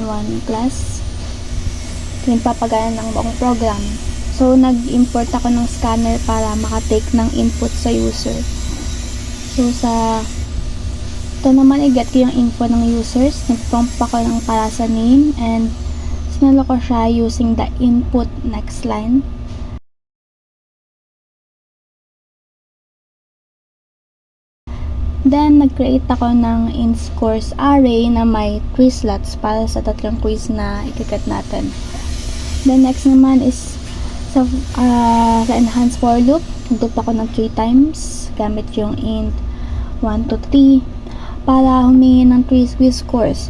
one class. Ito yung papagana ng buong program. So, nag-import ako ng scanner para makatake ng input sa user. So, ito naman, i-get ko yung info ng users. Nag-prompt ako ng para sa name and sinalo ko siya using the input next line. Then, nag-create ako ng in-scores array na may 3 slots para sa tatlong quiz na i-get natin. The next naman is sa enhanced for loop. Nag-loop ako ng 3 times gamit yung int 1 to 3 para humingi ng 3 quiz scores.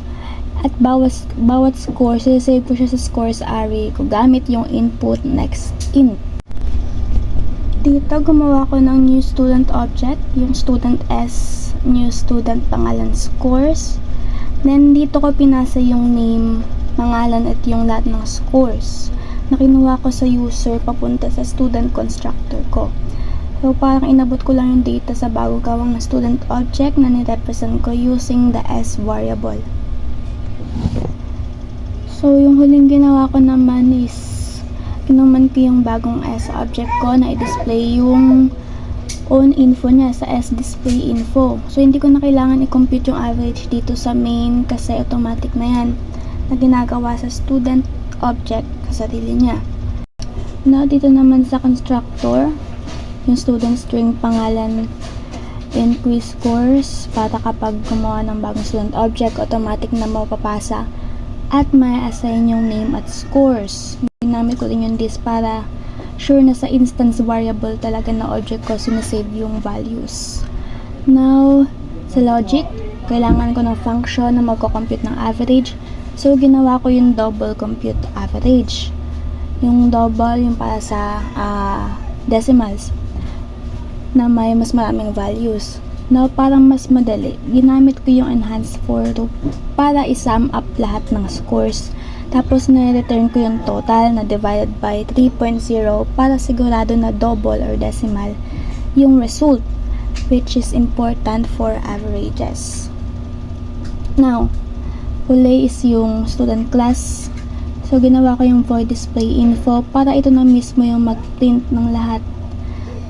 At bawat score, save ko siya sa scores array ko gamit yung input next int. Dito, gumawa ko ng new student object, yung student S, new student pangalan scores. Then, dito ko pinasa yung name, pangalan at yung lahat ng scores na kinuha ko sa user papunta sa student constructor ko. So, parang inabot ko lang yung data sa bago gawang na student object na nirepresent ko using the S variable. So, yung huling ginawa ko naman is kinuman ko yung bagong S object ko na i-display yung own info niya sa S display info. So, hindi ko na kailangan i-compute yung average dito sa main kasi automatic na yan na ginagawa sa student object sa sarili niya. Now, dito naman sa constructor, yung student string pangalan and quiz scores para kapag gumawa ng bagong student object, automatic na mapapasa at may assign yung name at scores. Ginamit ko din yung this para sure na sa instance variable talaga na object ko sinisave yung values. Now, sa logic, kailangan ko ng function na magko-compute ng average. So, ginawa ko yung double compute average. Yung double, yung para sa decimals na may mas maraming values. Now, parang mas madali, ginamit ko yung enhanced for loop para i-sum up lahat ng scores. Tapos, na-return ko yung total na divided by 3.0 para sigurado na double or decimal yung result, which is important for averages. Now, huli is yung student class. So, ginawa ko yung void display info para ito na mismo yung mag-print ng lahat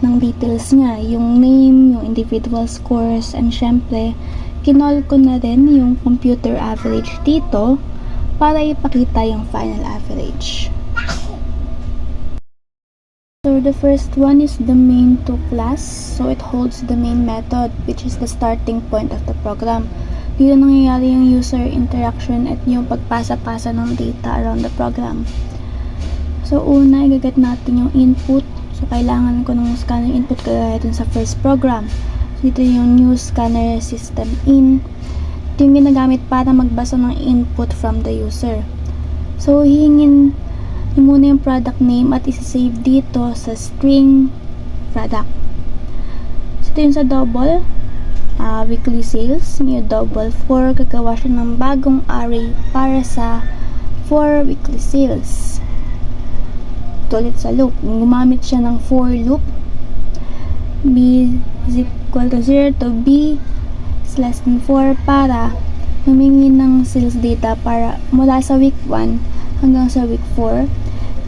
ng details niya, yung name, yung individual scores, and syempre, kinol ko na rin yung computer average dito para ipakita yung final average. So, the first one is the main2 class. So, it holds the main method, which is the starting point of the program. Dito nangyayari yung user interaction at yung pagpasa-pasa ng data around the program. So, una, igagat natin yung input. So, kailangan ko ng scanner input kagaya dun sa first program. So, dito yung new scanner system in. Ito yung ginagamit para magbasa ng input from the user. So, hihingin muna yung product name at isa-save dito sa string product. So, ito yung sa double. Weekly sales. New double for. Gagawa siya ng bagong array para sa for weekly sales. Ulit sa loop. Gumamit siya ng for loop. B is equal to 0 to B is less than 4 para humingi ng sales data para mula sa week 1 hanggang sa week 4.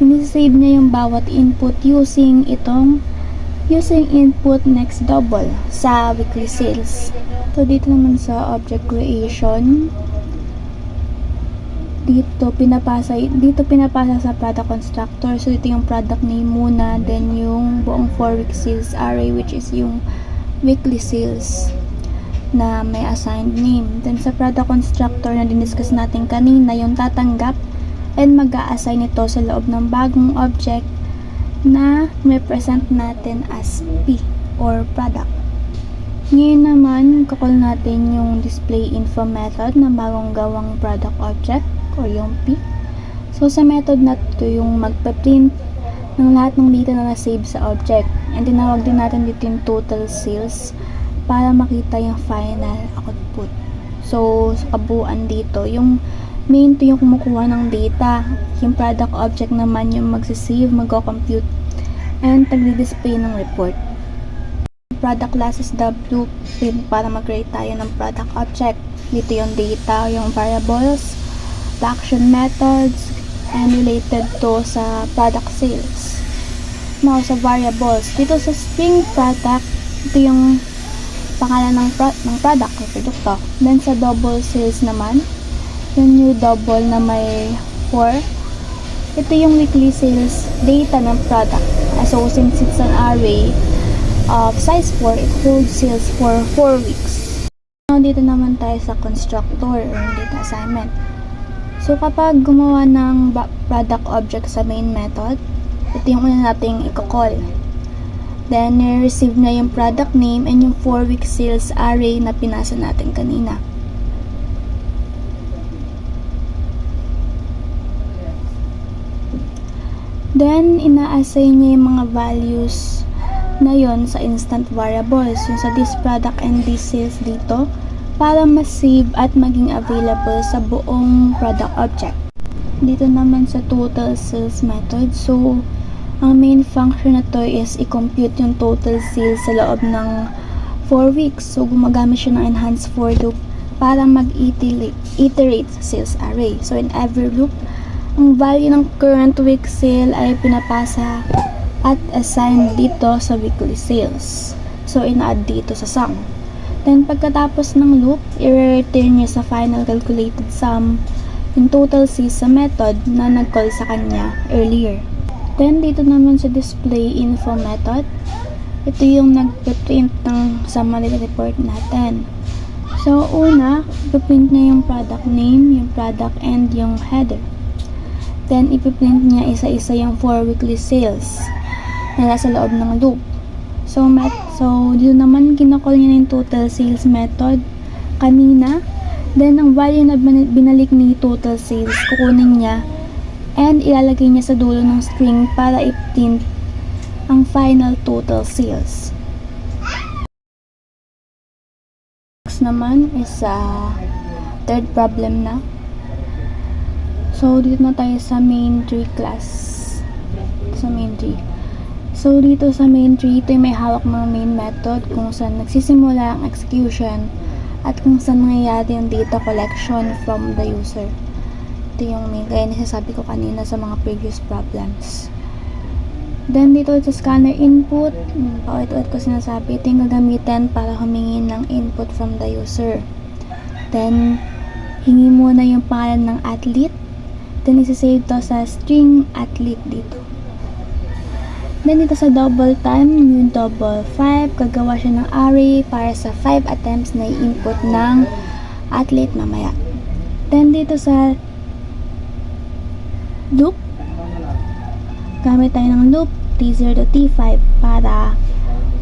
Inisave niya yung bawat input using input next double sa weekly sales. So, dito naman sa object creation, dito pinapasa sa product constructor. So, dito yung product name muna, then yung buong 4-week sales array, which is yung weekly sales na may assigned name. Then, sa product constructor na diniscuss natin kanina, yung tatanggap and mag-a-assign ito sa loob ng bagong object na represent natin as P or product. Ngayon naman, kakol natin yung display info method na bagong gawang product object or yung P. So, sa method na ito yung magpa-print ng lahat ng data na na-save sa object. And tinawag din natin dito yung total sales para makita yung final output. So, sa kabuuan dito, yung main to yung kumukuha ng data. Yung product object naman yung magsisave, mag-compute, and tagdi-display ng report. Product class is the blueprint para mag-create tayo ng product object. Dito yung data, yung variables, extraction methods, and related to sa product sales. Now, sa variables, dito sa string product, ito yung pangalan ng product o produkto. Then, sa double sales naman, yung new double na may 4, ito yung weekly sales data ng product. So, since it's an array of size 4, it holds sales for 4 weeks. Now, dito naman tayo sa constructor or data assignment. So, kapag gumawa ng product object sa main method, ito yung una nating i-call. Then, receive na yung product name and yung 4-week sales array na pinasa natin kanina. Then, ina-assign niya yung mga values na yon sa instant variables, yung sa this product and this sales dito, para ma-save at maging available sa buong product object. Dito naman sa total sales method, so, ang main function na to is i-compute yung total sales sa loob ng 4 weeks. So, gumagamit siya ng enhanced for loop para mag-iterate sa sales array. So, in every loop, ang value ng current week sale ay pinapasa at assign dito sa weekly sales. So, in-add dito sa sum. Then, pagkatapos ng loop, i-return niya sa final calculated sum yung total sales sa method na nag-call sa kanya earlier. Then, dito naman sa display info method, ito yung nag-print ng summary report natin. So, una, ipiprint niya yung product name, yung product, and yung header. Then, ipiprint niya isa-isa yung 4 weekly sales na nasa loob ng loop. So, dito naman, kinakall niya yung total sales method kanina. Then, ang value na binalik ni total sales, kukunin niya and ilalagay niya sa dulo ng string para i-print ang final total sales. Next naman is third problem na. So, dito na tayo sa main tree class. Sa main tree. So, dito sa main tree, ito yung may hawak ng main method kung saan nagsisimula ang execution at kung saan nangyayari yung data collection from the user. Ito yung main, kaya nasasabi ko kanina sa mga previous problems. Then, dito sa scanner input, paulit-ulit ko sinasabi, ito yung gagamitin para humingi ng input from the user. Then, hingi muna yung pangalan ng athlete. Then, isa-save to sa string athlete dito. Then, dito sa double time, yung double 5, gagawa siya ng array para sa 5 attempts na i-input ng athlete mamaya. Then, dito sa loop, gamit tayo ng loop T0 to T5 para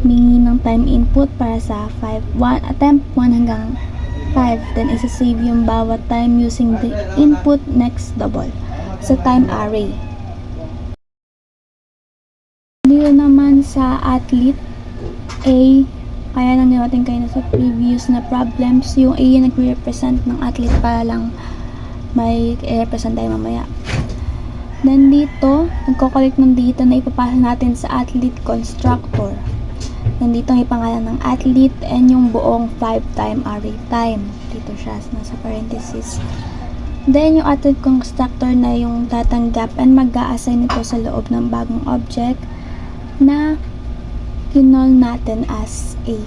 humingi ng time input para sa attempt 1 hanggang 5. Then, isa-save yung bawat time using the input next double sa time array. Dito naman sa athlete A, kaya nang natin kayo na sa previous na problems, yung A yung nagre-represent ng athlete para lang may i-represent tayo mamaya. Then dito, nagko-collect ng data na ipapasa natin sa athlete constructor. Then dito ang ipangalan ng athlete and yung buong 5-time array time. Dito siya, nasa parenthesis. Then yung athlete constructor na yung tatanggap and mag-a-assign ito sa loob ng bagong object na kinol natin as A.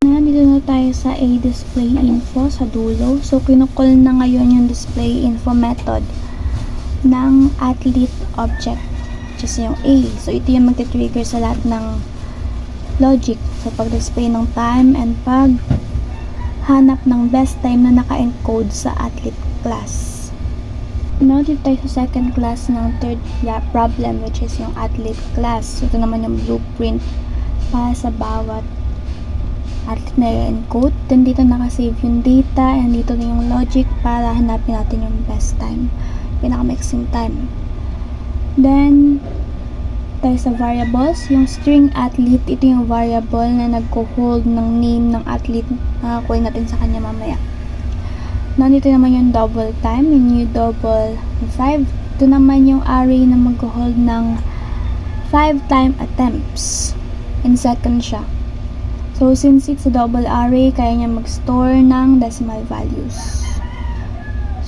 Dito na tayo sa A display info sa dulo. So, kinukol na ngayon yung display info method ng athlete object, which is yung A. So, ito yung magti-trigger sa lahat ng logic sa pag-display ng time and pag-hanap ng best time na naka-encode sa athlete class. Now, dito tayo sa second class ng third problem, which is yung athlete class. So, ito naman yung blueprint para sa bawat athlete na i-encode. Then, dito nakasave yung data and dito na yung logic para hanapin natin yung best time, pinaka-maximum time. Then, tayo sa variables, yung string athlete, ito yung variable na nagko-hold ng name ng athlete na kukunin natin sa kanya mamaya. Nandito naman yung double time, yung new double 5. Ito naman yung array na mag-hold ng 5-time attempts. In second siya. So, since it's a double array, kaya niya mag-store ng decimal values.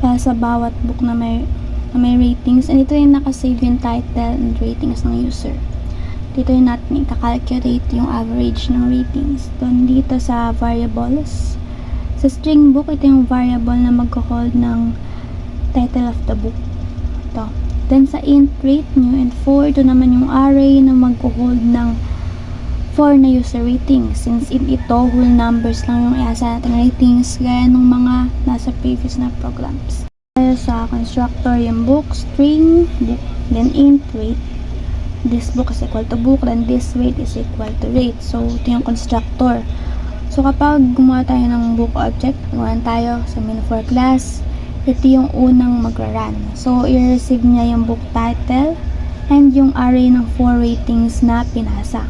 sa bawat book na may ratings. And ito yung nakasave yung title and ratings ng user. Dito yung natin ika-calculate yung average ng ratings. Doon dito sa variables. Sa string book, ito yung variable na magko-hold ng title of the book. Ito. Then sa int rate new and 4, ito naman yung array na magko-hold ng 4 na user ratings. Since ito, whole numbers lang yung iasa natin ratings gaya ng mga nasa previous na programs. Tayo sa constructor yung book, string, book, then int rate. This book is equal to book, then this rate is equal to rate. So, ito yung constructor. So, kapag gumawa tayo ng book object, gumawa tayo sa main-for class, ito yung unang magra-run. So, i-receive niya yung book title and yung array ng 4 ratings na pinasa.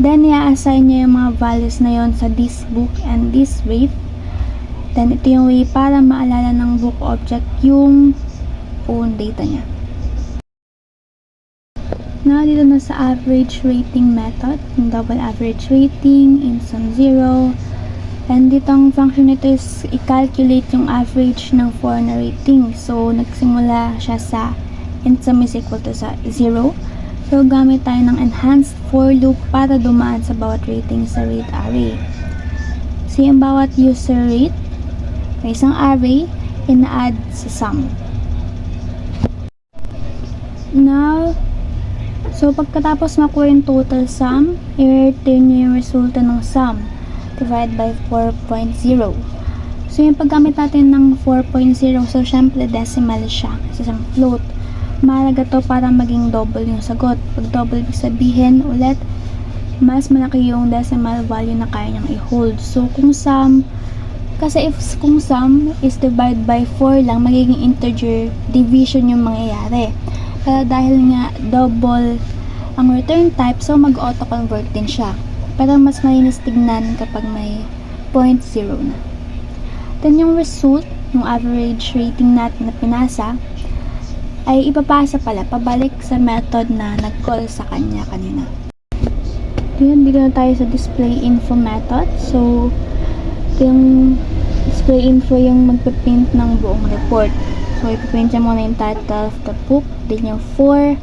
Then, i-assign niya yung mga values na yon sa this book and this rate. Then, ito yung way para maalala ng book object yung own data niya. Now, dito na sa average rating method, yung double average rating, int sum 0. And dito ang function nito is i-calculate yung average ng 4 na rating. So, nagsimula siya sa int sum is equal to sa 0. So, gamit tayo ng enhanced for loop para dumaan sa bawat rating sa rate array. So, yung bawat user rate, may isang array, ina-add sa sum. Now, so pagkatapos makuha yung total sum, i-return nyo yung resulta ng sum divided by 4.0. So yung paggamit natin ng 4.0, so syempre decimal siya sa isang float. Mahalaga to para maging double yung sagot. Pag double, ibig sabihin ulit, mas malaki yung decimal value na kaya niyang i-hold. So kung sum, kasi kung sum is divided by 4 lang, magiging integer division yung mangyayari. Pero dahil nga double ang return type, so mag-auto-convert din siya. Pero mas malinis tignan kapag may 0.0 na. Then yung result, yung average rating natin na pinasa, ay ipapasa pala pabalik sa method na nag-call sa kanya kanina. Yun, dito na tayo sa display info method. So, yung display info yung magpiprint ng buong report. So, ipiprint siya muna yung title of the book, then yung 4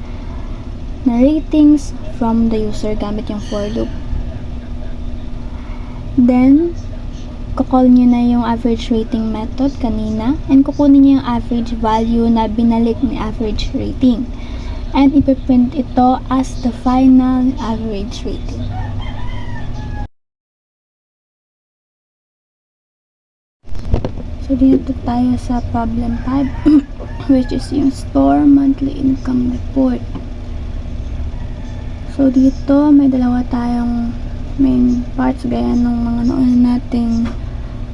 na ratings from the user gamit yung for loop. Then, kukall nyo na yung average rating method kanina and kukunin nyo yung average value na binalik ni average rating. And ipiprint ito as the final average rating. So, dito tayo sa problem 5 which is yung store monthly income report. So, dito may dalawa tayong main parts gaya ng mga noon nating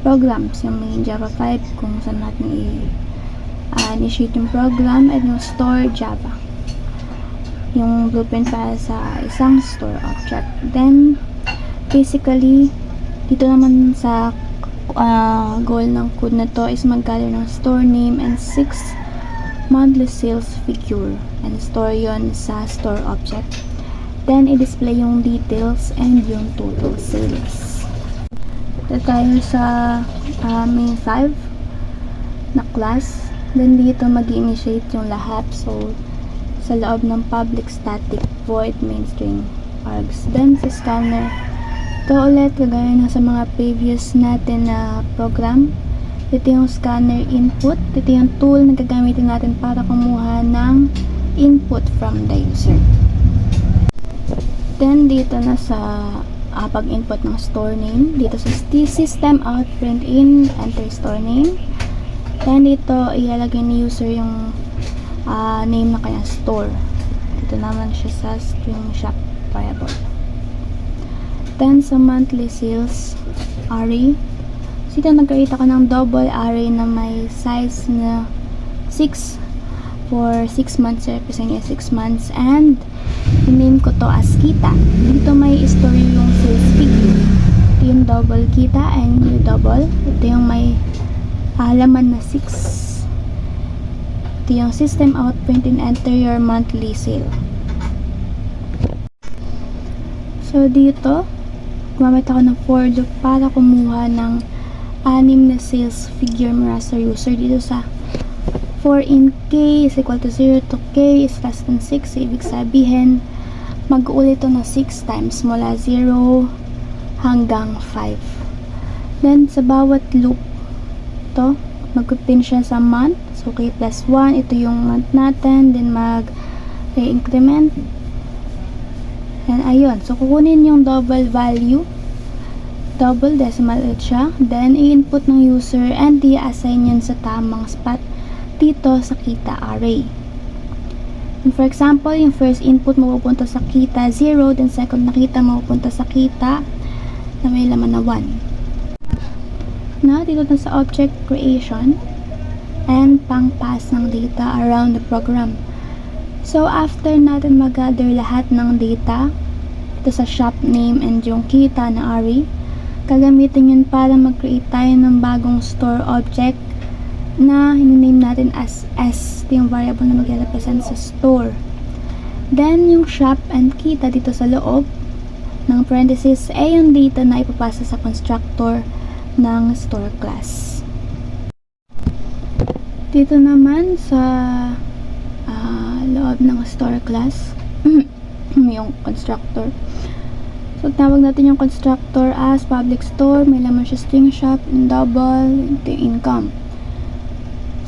programs, yung main Java 5 kung saan natin i-initiate yung program, at yung store Java, yung blueprint para sa isang store object. Then basically dito naman sa goal ng code na to is mag-gather ng store name and 6 monthly sales figure and store yon sa store object. Then, i-display yung details and yung total sales. Dito tayo sa main 5 na class. Then, dito mag-initiate yung lahat. So, sa loob ng public static void main string args. Then, sa scanner, ito ulit, kagaya na sa mga previous natin na program. Ito yung scanner input. Ito yung tool na gagamitin natin para kumuha ng input from the user. Then, dito na sa pag-input ng store name. Dito sa system out print in, enter store name. Then, dito ilalagay ni user yung name na kanyang store. Dito naman siya sa string shop variable. Then, sa monthly sales array, dito nag-create ako ng double array na may size na 6 for 6 months, represent niya 6 months, and i-name ko to as kita. Dito may story yung sales figure. Ito yung double kita and yung double. Ito yung may laman na 6. Ito yung system out print and enter your monthly sale. So dito, gumamit ako ng for loop para kumuha ng anim na sales figure mula sa user dito sa 4 in K is equal to 0 to K is less than 6. So, ibig sabihin, mag-uulit ito na 6 times mula 0 hanggang 5. Then, sa bawat loop, to mag-pin siya sa month. So, K plus 1, ito yung month natin. Then, mag-increment. And, ayun. So, kukunin yung double value. Double decimal ulit siya. Then, i-input ng user and i-assign yun sa tamang spot dito sa kita array. And for example, yung first input mapupunta sa kita 0, then second na kita mapupunta sa kita na may laman na 1. Now, dito na sa object creation and pang-pass ng data around the program. So, after natin mag-gather lahat ng data ito sa shop name and yung kita na array, gagamitin yun para mag-create tayo ng bagong store object na hinaname natin as S. Ito yung variable na mag-represent sa store. Then, yung shop and kita dito sa loob ng parenthesis ay yung data na ipapasa sa constructor ng store class. Dito naman sa loob ng store class yung constructor. So, tawag natin yung constructor as public store. May laman siya string shop and double ito yung income.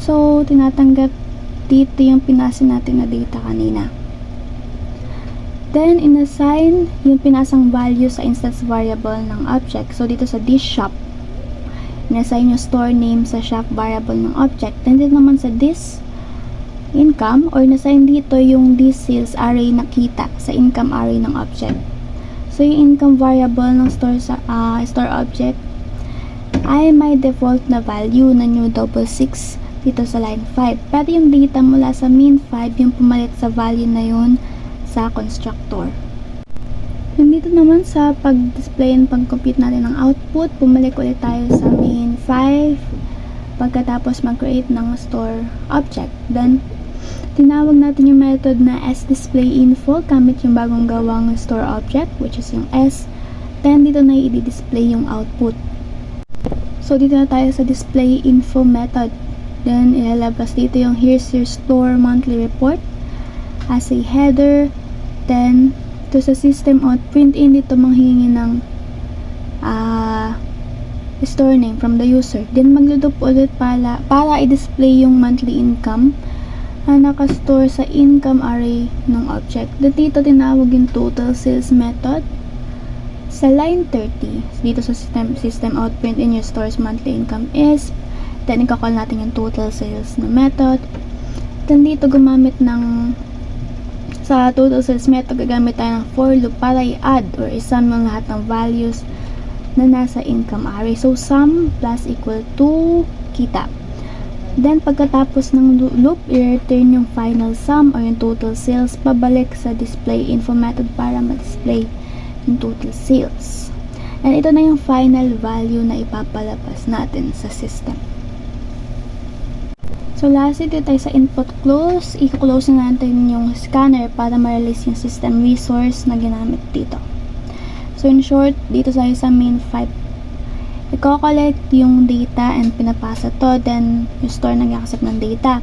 So, tinatanggap dito yung pinasa natin na data kanina. Then, inassign yung pinasang value sa instance variable ng object. So, dito sa this shop, inassign yung store name sa shop variable ng object. Then, dito naman sa this income, or inassign dito yung this sales array na kita sa income array ng object. So, yung income variable ng store object ay may default na value na new double 6 dito sa line 5. Pero yung data mula sa min 5 yung pumalit sa value na yun sa constructor. Nandito naman sa pag-display and pag-compute natin ng output, pumalik ulit tayo sa main 5 pagkatapos mag-create ng store object. Then, tinawag natin yung method na sDisplayInfo gamit yung bagong gawang store object, which is yung S. Then, dito na i-display yung output. So, dito na tayo sa displayInfo method. Then, ilalabas dito yung here's your store monthly report as a header. Then, ito sa system out, print in dito manghingi ng store name from the user. Then, magludup ulit para i-display yung monthly income na nakastore sa income array ng object. Dito tinawag yung total sales method sa line 30. Dito sa system out, print in your store's monthly income is, then i-call natin yung total sales na method. Then dito gumamit ng sa total sales method, gagamit tayo ng for loop para i-add or i-sum ng lahat ng values na nasa income array. So, sum plus equal to kita. Then, pagkatapos ng loop, i-return yung final sum or yung total sales pabalik sa display info method para ma-display yung total sales. And ito na yung final value na ipapalabas natin sa system. So, lastly, dito tayo sa input close. I-close na natin yung scanner para ma-release yung system resource na ginamit dito. So, in short, dito tayo sa main 5. I-collect yung data and pinapasa to. Then, yung store nag-accept ng data.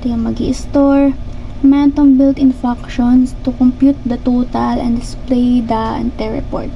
Ito yung mag-i-store. Meron itong built-in functions to compute the total and display the entire report.